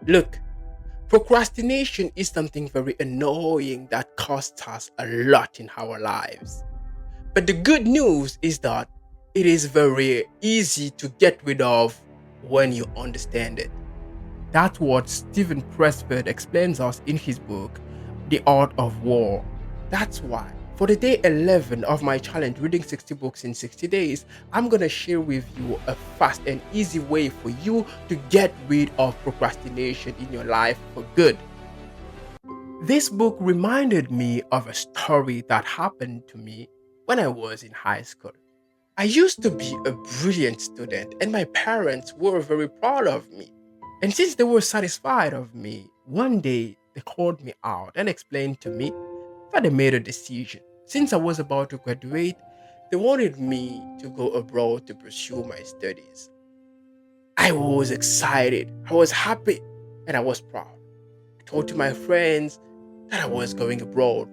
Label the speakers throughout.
Speaker 1: Look, procrastination is something very annoying that costs us a lot in our lives. But the good news is that it is very easy to get rid of when you understand it. That's what Stephen Pressfield explains us in his book, The Art of War. That's why, for the day 11 of my challenge, reading 60 books in 60 days, I'm gonna share with you a fast and easy way for you to get rid of procrastination in your life for good. This book reminded me of a story that happened to me when I was in high school. I used to be a brilliant student, and my parents were very proud of me. And since they were satisfied of me, one day they called me out and explained to me that they made a decision. Since I was about to graduate, they wanted me to go abroad to pursue my studies. I was excited, I was happy, and I was proud. I told to my friends that I was going abroad.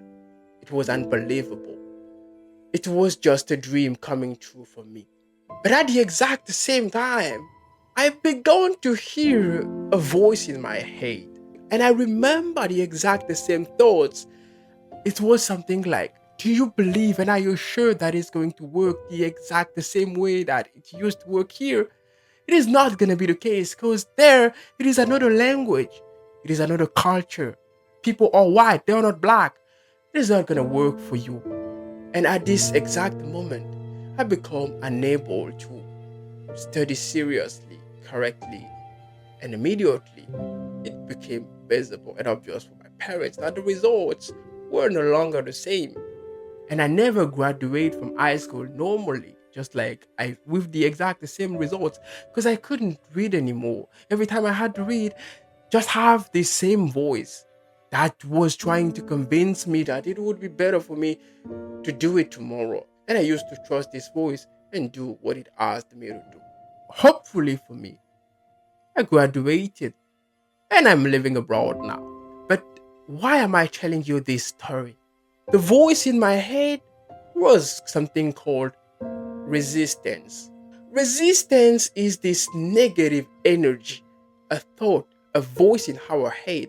Speaker 1: It was unbelievable. It was just a dream coming true for me. But at the exact same time, I began to hear a voice in my head. And I remember the exact same thoughts. It was something like, do you believe and are you sure that it's going to work the exact same way that it used to work here? It is not going to be the case because there it is another language. It is another culture. People are white, they are not black. It is not going to work for you. And at this exact moment, I become unable to study seriously, correctly, and immediately it became visible and obvious for my parents that the results were no longer the same. And I never graduate from high school normally, just like I with the exact same results, because I couldn't read anymore. Every time I had to read, just have the same voice that was trying to convince me that it would be better for me to do it tomorrow. And I used to trust this voice and do what it asked me to do. Hopefully for me, I graduated and I'm living abroad now. But why am I telling you this story? The voice in my head was something called resistance. Resistance is this negative energy, a thought, a voice in our head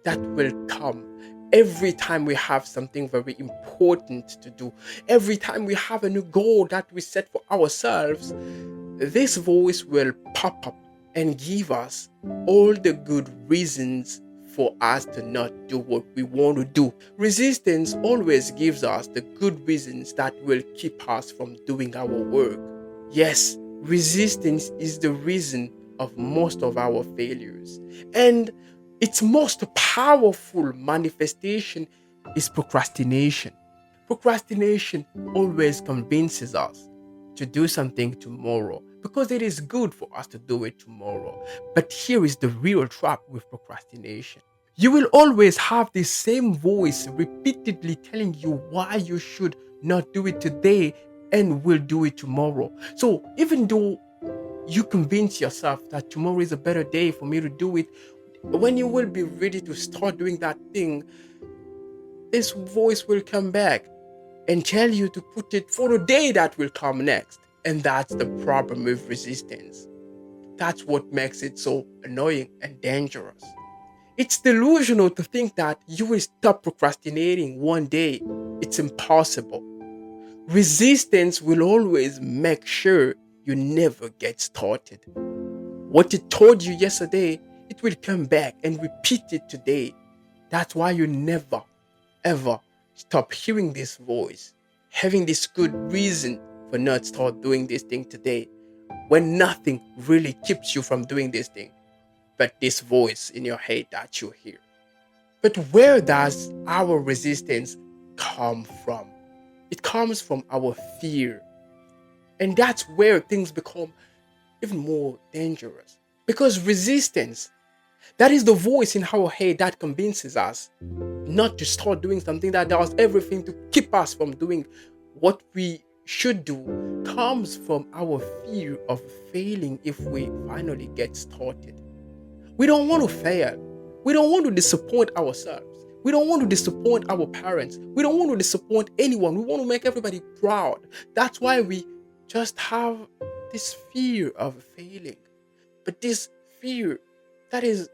Speaker 1: that will come every time we have something very important to do, every time we have a new goal that we set for ourselves. This voice will pop up and give us all the good reasons for us to not do what we want to do. Resistance always gives us the good reasons that will keep us from doing our work. Yes, resistance is the reason of most of our failures. And its most powerful manifestation is procrastination. Procrastination always convinces us to do something tomorrow because it is good for us to do it tomorrow. But here is the real trap with procrastination. You will always have the same voice repeatedly telling you why you should not do it today and will do it tomorrow. So even though you convince yourself that tomorrow is a better day for me to do it, when you will be ready to start doing that thing, this voice will come back and tell you to put it for the day that will come next. And that's the problem with resistance. That's what makes it so annoying and dangerous. It's delusional to think that you will stop procrastinating one day. It's impossible. Resistance will always make sure you never get started. What it told you yesterday, it will come back and repeat it today. That's why you never, ever stop hearing this voice, having this good reason for not start doing this thing today, when nothing really keeps you from doing this thing but this voice in your head that you hear. But where does our resistance come from? It comes from our fear. And that's where things become even more dangerous. Because resistance, that is the voice in our head that convinces us not to start doing something, that does everything to keep us from doing what we should do, comes from our fear of failing if we finally get started. We don't want to fail. We don't want to disappoint ourselves. We don't want to disappoint our parents. We don't want to disappoint anyone. We want to make everybody proud. That's why we just have this fear of failing. But this fear, that is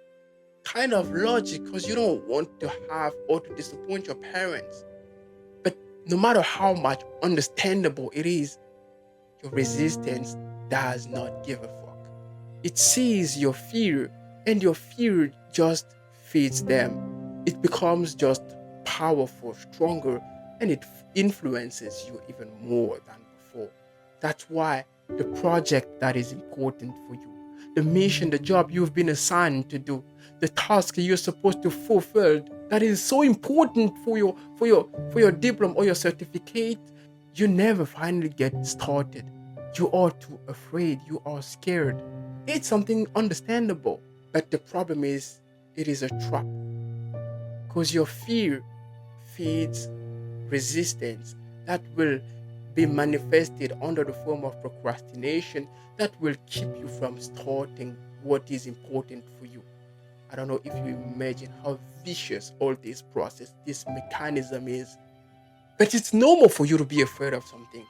Speaker 1: kind of logic because you don't want to have or to disappoint your parents. But no matter how much understandable it is, your resistance does not give a fuck. It sees your fear, and your fear just feeds them. It becomes just powerful, stronger, and it influences you even more than before. That's why the project that is important for you, the mission, the job you've been assigned to do, the task you're supposed to fulfill, that is so important for your diploma or your certificate, you never finally get started. You are too afraid, you are scared. It's something understandable, but the problem is it is a trap because your fear feeds resistance that will be manifested under the form of procrastination that will keep you from starting what is important for you. I don't know if you imagine how vicious all this process, this mechanism is, but it's normal for you to be afraid of something.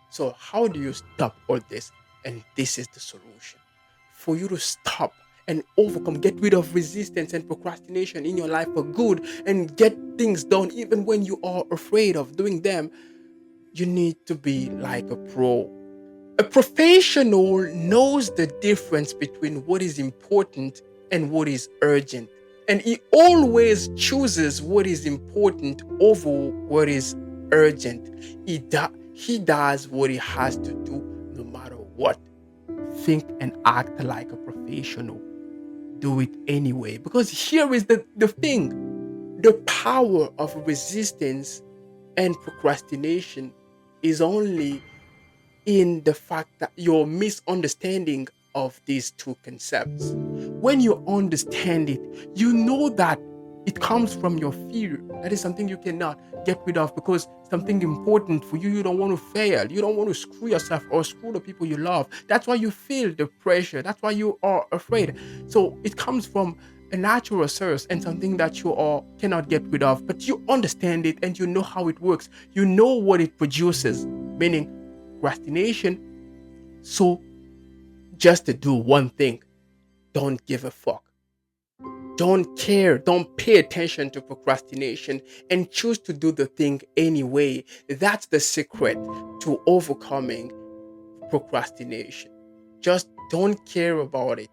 Speaker 1: So, how do you stop all this? And this is the solution for you to stop and overcome, get rid of resistance and procrastination in your life for good and get things done even when you are afraid of doing them. You need to be like a pro. A professional knows the difference between what is important and what is urgent. And he always chooses what is important over what is urgent. He does what he has to do no matter what. Think and act like a professional. Do it anyway. Because here is the thing, the power of resistance and procrastination is only in the fact that your misunderstanding of these two concepts. When you understand it, you know that it comes from your fear. That is something you cannot get rid of because something important for you. You don't want to fail. You don't want to screw yourself or screw the people you love. That's why you feel the pressure. That's why you are afraid. So it comes from a natural source and something that you all cannot get rid of, but you understand it and you know how it works. You know what it produces, meaning procrastination. So just to do one thing, don't give a fuck. Don't care, don't pay attention to procrastination and choose to do the thing anyway. That's the secret to overcoming procrastination. Just don't care about it.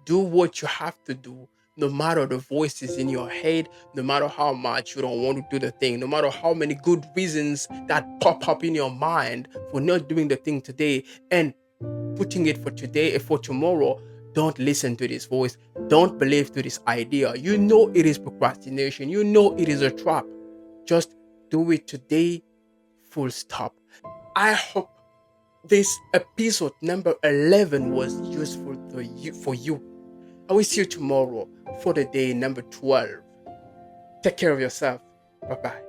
Speaker 1: Do what you have to do, no matter the voices in your head, no matter how much you don't want to do the thing, no matter how many good reasons that pop up in your mind for not doing the thing today and putting it for today and for tomorrow. Don't listen to this voice. Don't believe to this idea. You know it is procrastination. You know it is a trap. Just do it today, full stop. I hope this episode number 11 was useful for you. I will see you tomorrow for the day number 12. Take care of yourself. Bye bye.